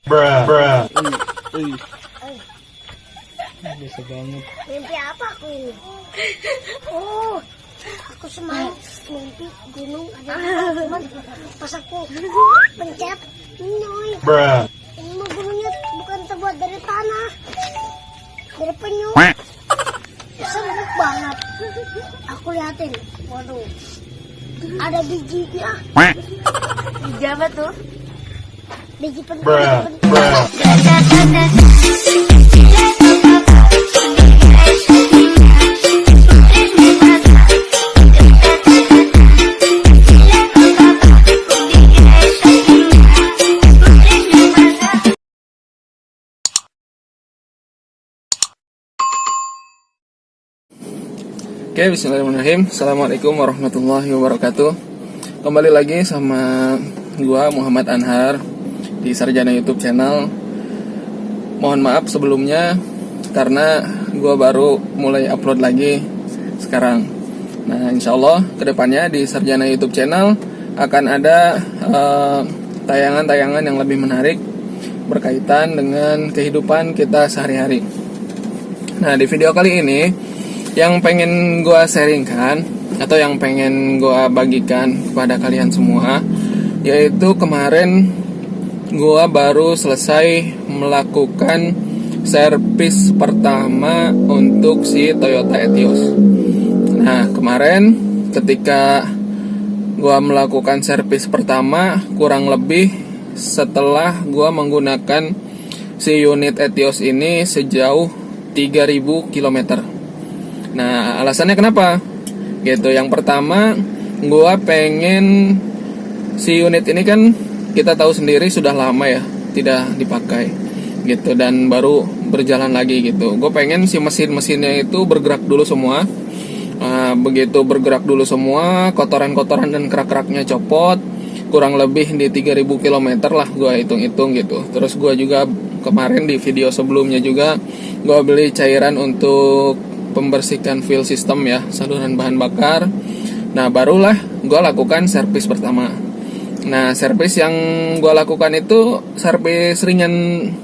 Bruh. Bruh. Uy. Biasa banget. Mimpi apa aku ini? Oh, aku semalam mimpi gunung ada cuman pas aku pencet nyoy. Bruh. Ini mah gunungnya bukan terbuat dari tanah, dari penyu. Sempit banget. Aku liatin, waduh, ada bijinya. Biji apa tuh? Biji penyu. Bruh. Bruh. Oke, bismillahirrahmanirrahim. Assalamualaikum warahmatullahi wabarakatuh. Kembali lagi sama gua Muhammad Anhar di Sarjana YouTube channel. Mohon maaf sebelumnya karena gua baru mulai upload lagi sekarang. Nah, insyaallah kedepannya di Sarjana YouTube channel akan ada tayangan-tayangan yang lebih menarik berkaitan dengan kehidupan kita sehari-hari. Nah, di video kali ini yang pengen gue sharingkan atau yang pengen gue bagikan kepada kalian semua, yaitu kemarin gue baru selesai melakukan servis pertama untuk si Toyota Etios. Nah, kemarin ketika gue melakukan servis pertama, kurang lebih setelah gue menggunakan si unit Etios ini sejauh 3000 km. Nah, alasannya kenapa? Gitu. Yang pertama, gua pengen si unit ini kan kita tahu sendiri sudah lama ya tidak dipakai gitu, dan baru berjalan lagi gitu. Gue pengen si mesin-mesinnya itu bergerak dulu semua. Begitu bergerak dulu semua, kotoran-kotoran dan kerak-keraknya copot, kurang lebih di 3000 km lah gua hitung-hitung gitu. Terus gua juga kemarin di video sebelumnya juga gua beli cairan untuk pembersihkan fuel system ya, saluran bahan bakar. Nah, barulah gue lakukan servis pertama. Nah, servis yang gue lakukan itu servis ringan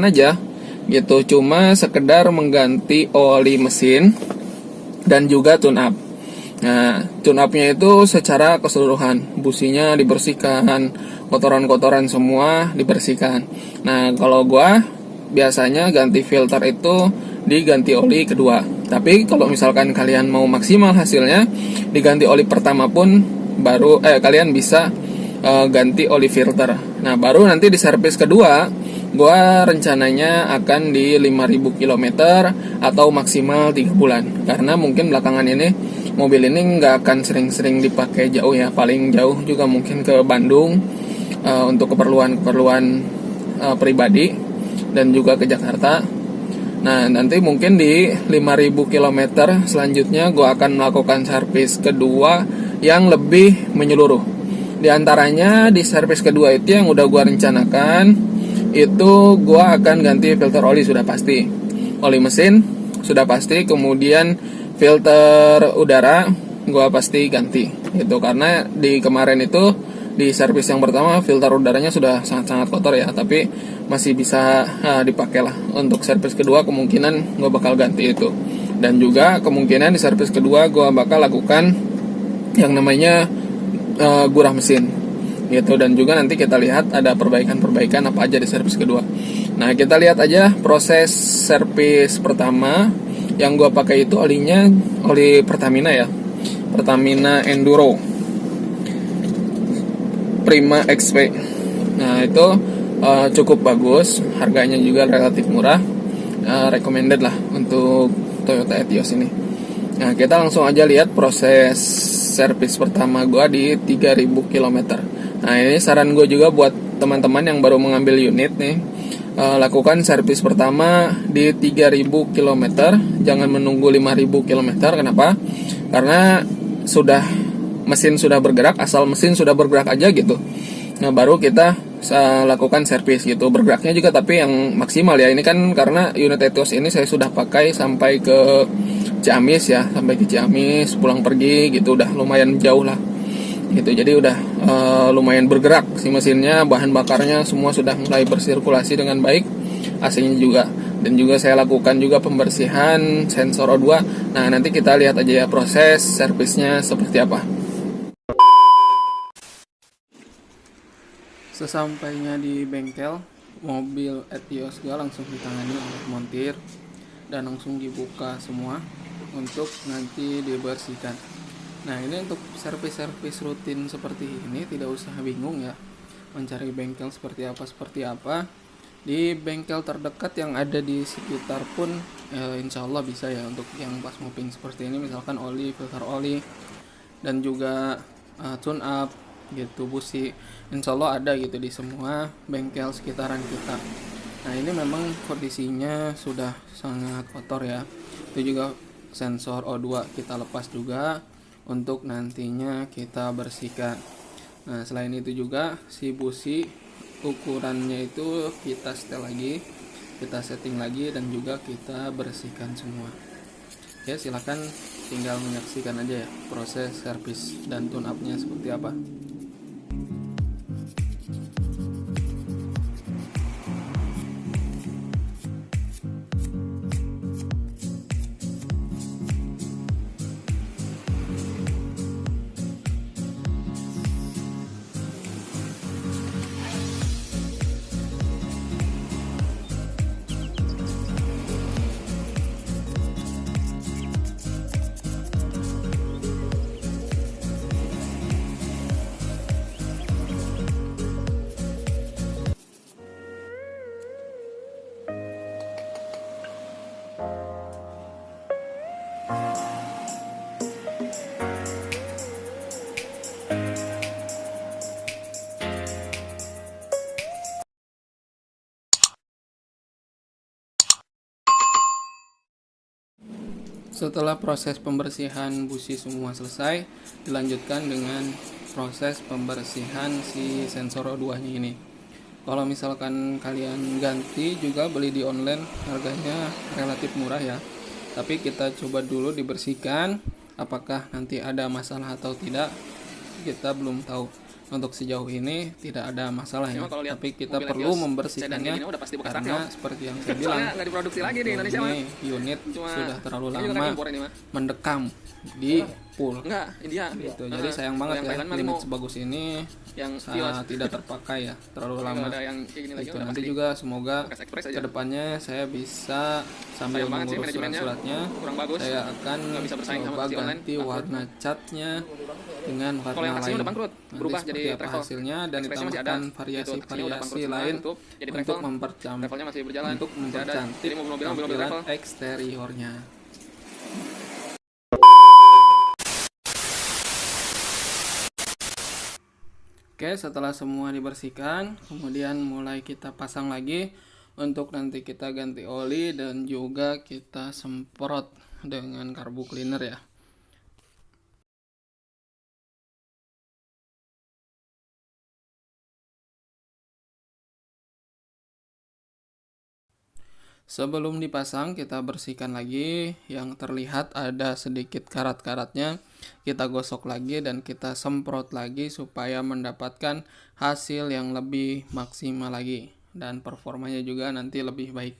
aja gitu, cuma sekedar mengganti oli mesin dan juga tune up. Nah, tune upnya itu secara keseluruhan, businya dibersihkan, kotoran-kotoran semua dibersihkan. Nah, kalau gue biasanya ganti filter itu diganti oli kedua. Tapi kalau misalkan kalian mau maksimal hasilnya, diganti oli pertama pun baru kalian bisa ganti oli filter. Nah, baru nanti di servis kedua gua rencananya akan di 5000 km atau maksimal 3 bulan. Karena mungkin belakangan ini mobil ini nggak akan sering-sering dipakai jauh ya. Paling jauh juga mungkin ke Bandung untuk keperluan-keperluan pribadi dan juga ke Jakarta. Nah, nanti mungkin di 5000 km selanjutnya gue akan melakukan servis kedua yang lebih menyeluruh. Di antaranya di servis kedua itu yang udah gue rencanakan, itu gue akan ganti filter oli sudah pasti, oli mesin sudah pasti, kemudian filter udara gue pasti ganti gitu. Karena di kemarin itu di servis yang pertama filter udaranya sudah sangat-sangat kotor ya, tapi masih bisa dipakai lah. Untuk servis kedua kemungkinan gue bakal ganti itu. Dan juga kemungkinan di servis kedua gue bakal lakukan yang namanya gurah mesin gitu. Dan juga nanti kita lihat ada perbaikan-perbaikan apa aja di servis kedua. Nah, kita lihat aja proses servis pertama. Yang gue pakai itu olinya oli Pertamina ya, Pertamina Enduro Prima XP. Nah, itu cukup bagus, harganya juga relatif murah, recommended lah untuk Toyota Etios ini. Nah, kita langsung aja lihat proses servis pertama gue di 3000 km. Nah, ini saran gue juga buat teman-teman yang baru mengambil unit nih, lakukan servis pertama di 3000 km, jangan menunggu 5000 km. Kenapa? Karena mesin sudah bergerak, asal mesin sudah bergerak aja gitu. Nah, baru kita lakukan servis gitu. Bergeraknya juga tapi yang maksimal ya. Ini kan karena unit Etios ini saya sudah pakai sampai ke Ciamis ya, sampai ke Ciamis pulang pergi gitu, udah lumayan jauh lah. gitu. Jadi udah lumayan bergerak si mesinnya, bahan bakarnya semua sudah mulai bersirkulasi dengan baik, AC-nya juga. Dan juga saya lakukan juga pembersihan sensor O2. Nah, nanti kita lihat aja ya proses servisnya seperti apa. Sesampainya di bengkel, mobil Etios juga langsung ditangani oleh montir dan langsung dibuka semua untuk nanti dibersihkan. Nah, ini untuk servis-servis rutin seperti ini tidak usah bingung ya mencari bengkel seperti apa. Di bengkel terdekat yang ada di sekitar pun insya Allah bisa ya untuk yang pas mopping seperti ini, misalkan oli, filter oli, dan juga tune up gitu, busi, insya Allah ada gitu di semua bengkel sekitaran kita. Nah, ini memang kondisinya sudah sangat kotor ya. Itu juga sensor O2 kita lepas juga untuk nantinya kita bersihkan. Nah, selain itu juga si busi ukurannya itu kita setel lagi, kita setting lagi, dan juga kita bersihkan semua. Ya, silakan tinggal menyaksikan aja ya proses servis dan tune up-nya seperti apa. Setelah proses pembersihan busi semua selesai, dilanjutkan dengan proses pembersihan si sensor O2-nya ini. Kalau misalkan kalian ganti juga beli di online, harganya relatif murah ya. Tapi kita coba dulu dibersihkan, apakah nanti ada masalah atau tidak, kita belum tahu. Untuk sejauh ini tidak ada masalah ya, tapi kita perlu membersihkannya karena seperti yang saya bilang, ini unit sudah terlalu lama mendekam di pool gitu. Jadi sayang banget ya unit sebagus ini yang tidak terpakai ya, terlalu lama gitu. Nanti juga semoga kedepannya saya bisa sambil mengurus surat-suratnya, saya akan coba ganti warna catnya dengan warna lain. Nanti seperti apa hasilnya, dan ditambahkan variasi-variasi lain untuk mempercantik tampilan eksteriornya. Oke, setelah semua dibersihkan, kemudian mulai kita pasang lagi untuk nanti kita ganti oli dan juga kita semprot dengan karbu cleaner ya. Sebelum dipasang, kita bersihkan lagi yang terlihat ada sedikit karat-karatnya. Kita gosok lagi dan kita semprot lagi supaya mendapatkan hasil yang lebih maksimal lagi. Dan performanya juga nanti lebih baik.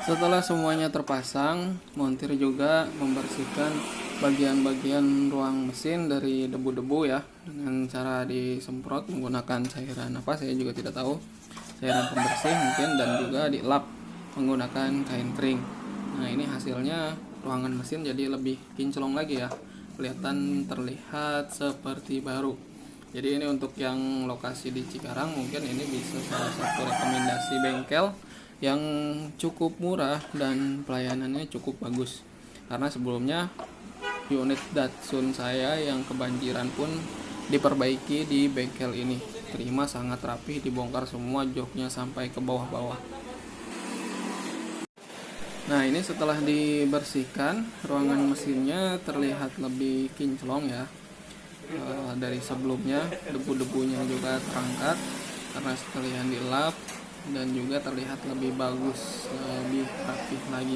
Setelah semuanya terpasang, montir juga membersihkan bagian-bagian ruang mesin dari debu-debu ya, dengan cara disemprot menggunakan cairan apa saya juga tidak tahu, cairan pembersih mungkin, dan juga dilap menggunakan kain kering. Nah, ini hasilnya ruangan mesin jadi lebih kinclong lagi ya, kelihatan terlihat seperti baru. Jadi ini untuk yang lokasi di Cikarang, mungkin ini bisa salah satu rekomendasi bengkel yang cukup murah dan pelayanannya cukup bagus. Karena sebelumnya unit Datsun saya yang kebanjiran pun diperbaiki di bengkel ini. Terima sangat rapi, dibongkar semua joknya sampai ke bawah-bawah. Nah, ini setelah dibersihkan, ruangan mesinnya terlihat lebih kinclong ya. Dari sebelumnya debu-debunya juga terangkat karena sekalian dilap, dan juga terlihat lebih bagus, lebih rapi lagi.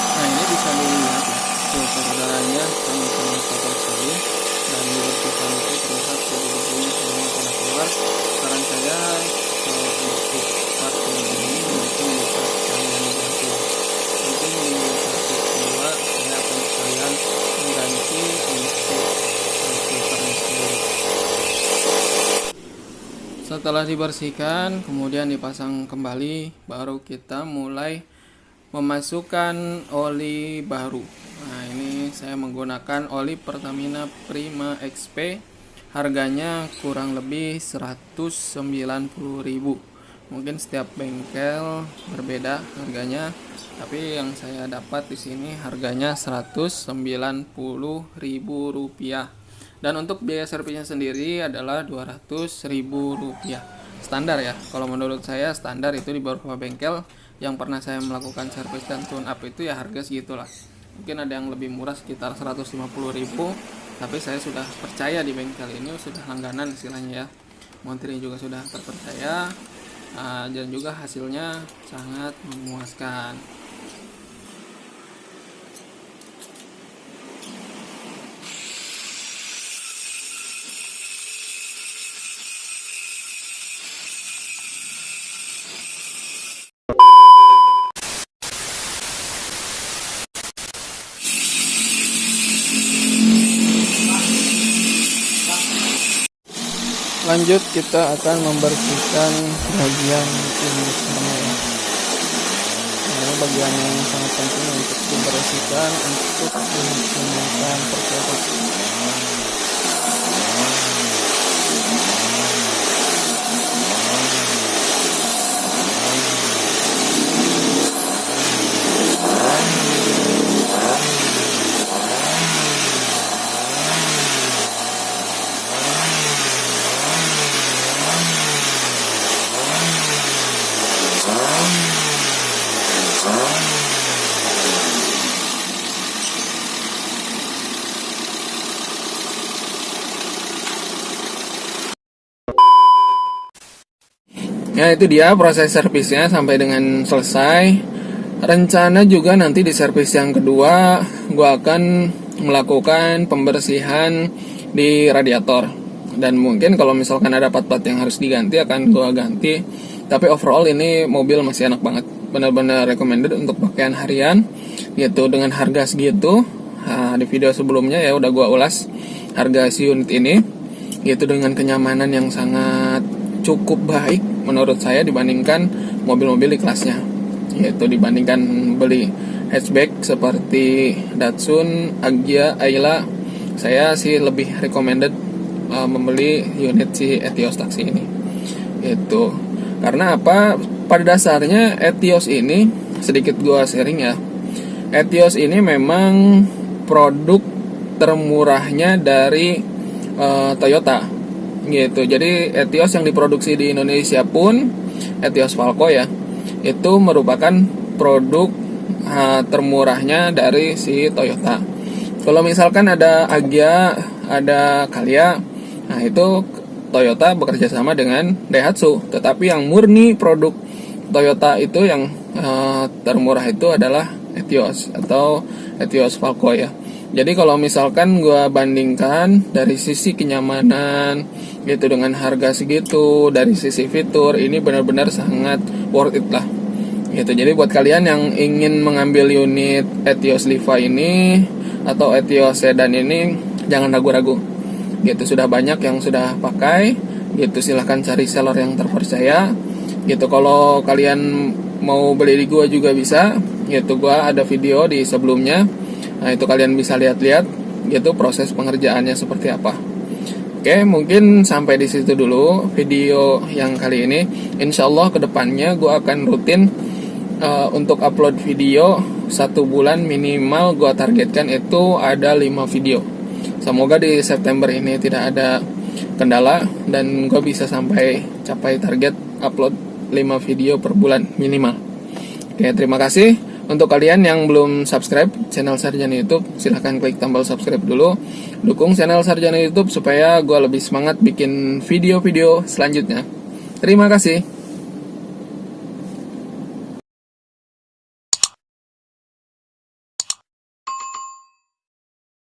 Nah, ini bisa dilihat ya, filter udaranya sangat-sangat kotor sekali, dan dibersihkan itu terlihat debu-debunya semua pada keluar. Saran saya untuk part ini mungkin bisa sekalian diganti. Mungkin di part kedua saya akan sekalian mengganti untuk filternya sendiri. Setelah dibersihkan, kemudian dipasang kembali, baru kita mulai memasukkan oli baru. Nah, ini saya menggunakan oli Pertamina Prima XP. Harganya kurang lebih 190.000. Mungkin setiap bengkel berbeda harganya, tapi yang saya dapat di sini harganya Rp190.000. Dan untuk biaya servisnya sendiri adalah Rp200.000. Standar ya. Kalau menurut saya standar itu di beberapa bengkel yang pernah saya melakukan servis dan tune up itu ya harga segitulah. Mungkin ada yang lebih murah sekitar 150.000, tapi saya sudah percaya di bengkel ini, sudah langganan istilahnya ya. Montirnya juga sudah terpercaya, dan juga hasilnya sangat memuaskan. Lanjut, kita akan membersihkan bagian ini semua ya. Nah, ini bagian yang sangat penting untuk dibersihkan untuk memaksimalkan performa. Ya, itu dia proses servisnya sampai dengan selesai. Rencana juga nanti di servis yang kedua gue akan melakukan pembersihan di radiator, dan mungkin kalau misalkan ada part-part yang harus diganti akan gue ganti. Tapi overall ini mobil masih enak banget, benar-benar recommended untuk pakaian harian gitu dengan harga segitu. Nah, di video sebelumnya ya udah gue ulas harga si unit ini gitu, dengan kenyamanan yang sangat cukup baik menurut saya dibandingkan mobil-mobil di kelasnya, yaitu dibandingkan beli hatchback seperti Datsun, Agya, Ayla, saya sih lebih recommended membeli unit si Etios taksi ini. Itu karena apa? Pada dasarnya Etios ini, sedikit gua sharing ya, Etios ini memang produk termurahnya dari Toyota gitu. Jadi Etios yang diproduksi di Indonesia pun Etios Falco ya, itu merupakan produk termurahnya dari si Toyota. Kalau misalkan ada Agya, ada Calya, nah itu Toyota bekerja sama dengan Daihatsu. Tetapi yang murni produk Toyota itu yang termurah itu adalah Etios atau Etios Falco ya. Jadi kalau misalkan gue bandingkan dari sisi kenyamanan gitu dengan harga segitu, dari sisi fitur, ini benar-benar sangat worth it lah gitu. Jadi buat kalian yang ingin mengambil unit Etios Liva ini atau Etios Sedan ini, jangan ragu-ragu gitu. Sudah banyak yang sudah pakai gitu, silahkan cari seller yang terpercaya gitu. Kalau kalian mau beli di gua juga bisa gitu, gua ada video di sebelumnya. Nah itu kalian bisa lihat-lihat gitu proses pengerjaannya seperti apa. Oke, mungkin sampai di situ dulu video yang kali ini. Insya Allah kedepannya gue akan rutin untuk upload video 1 bulan minimal. Gue targetkan itu ada 5 video. Semoga di September ini tidak ada kendala dan gue bisa sampai capai target upload 5 video per bulan minimal. Oke, terima kasih. Untuk kalian yang belum subscribe channel Sarjana YouTube, silahkan klik tombol subscribe dulu. Dukung channel Sarjana YouTube supaya gue lebih semangat bikin video-video selanjutnya. Terima kasih.